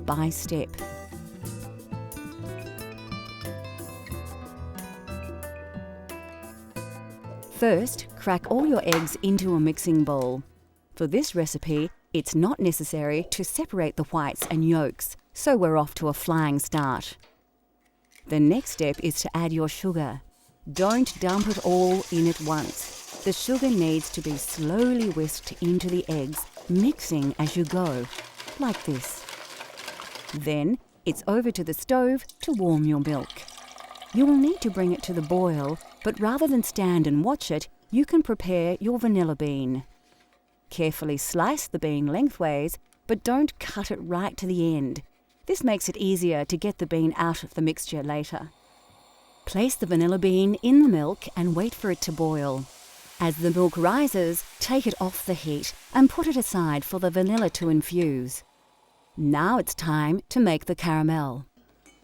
by step. First, crack all your eggs into a mixing bowl. For this recipe, it's not necessary to separate the whites and yolks, so we're off to a flying start. The next step is to add your sugar. Don't dump it all in at once. The sugar needs to be slowly whisked into the eggs, mixing as you go, like this. Then, it's over to the stove to warm your milk. You will need to bring it to the boil, but rather than stand and watch it, you can prepare your vanilla bean. Carefully slice the bean lengthways, but don't cut it right to the end. This makes it easier to get the bean out of the mixture later. Place the vanilla bean in the milk and wait for it to boil. As the milk rises, take it off the heat and put it aside for the vanilla to infuse. Now it's time to make the caramel.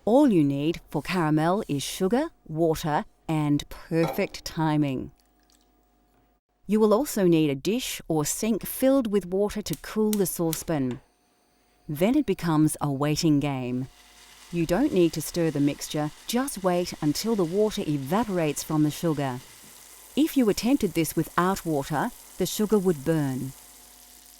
All you need for caramel is sugar, water, and perfect timing. You will also need a dish or sink filled with water to cool the saucepan. Then it becomes a waiting game. You don't need to stir the mixture, just wait until the water evaporates from the sugar. If you attempted this without water, the sugar would burn.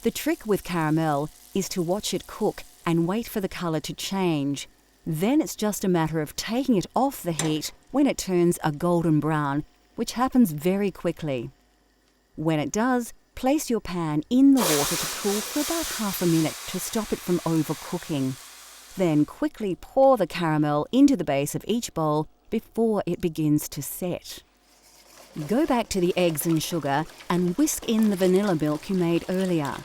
The trick with caramel is to watch it cook and wait for the colour to change. Then it's just a matter of taking it off the heat when it turns a golden brown, which happens very quickly. When it does, place your pan in the water to cool for about half a minute to stop it from overcooking. Then quickly pour the caramel into the base of each bowl before it begins to set. Go back to the eggs and sugar and whisk in the vanilla milk you made earlier.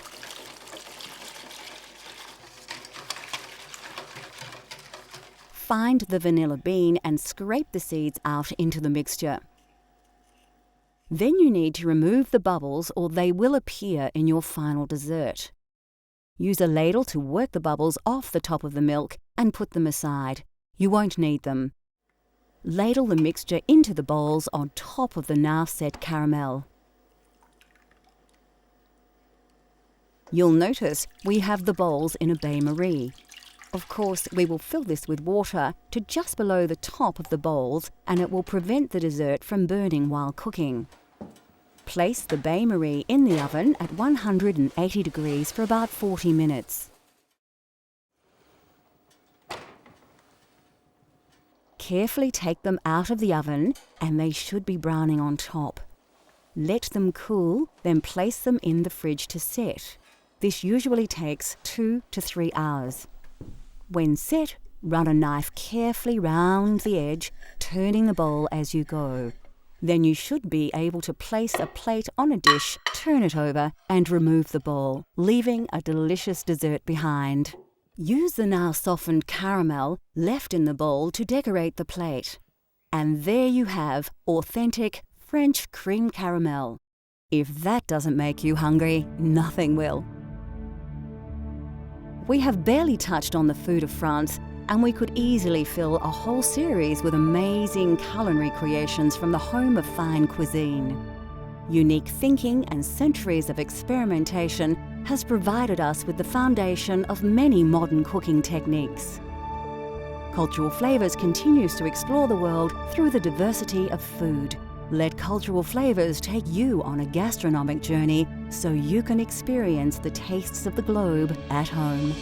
Find the vanilla bean and scrape the seeds out into the mixture. Then you need to remove the bubbles or they will appear in your final dessert. Use a ladle to work the bubbles off the top of the milk and put them aside. You won't need them. Ladle the mixture into the bowls on top of the now set caramel. You'll notice we have the bowls in a bain-marie. Of course, we will fill this with water to just below the top of the bowls and it will prevent the dessert from burning while cooking. Place the bain-marie in the oven at 180 degrees for about 40 minutes. Carefully take them out of the oven and they should be browning on top. Let them cool, then place them in the fridge to set. This usually takes 2 to 3 hours. When set, run a knife carefully round the edge, turning the bowl as you go. Then you should be able to place a plate on a dish, turn it over, and remove the bowl, leaving a delicious dessert behind. Use the now softened caramel left in the bowl to decorate the plate. And there you have authentic French cream caramel. If that doesn't make you hungry, nothing will. We have barely touched on the food of France, and we could easily fill a whole series with amazing culinary creations from the home of fine cuisine. Unique thinking and centuries of experimentation has provided us with the foundation of many modern cooking techniques. Cultural Flavours continues to explore the world through the diversity of food. Let Cultural Flavours take you on a gastronomic journey so you can experience the tastes of the globe at home.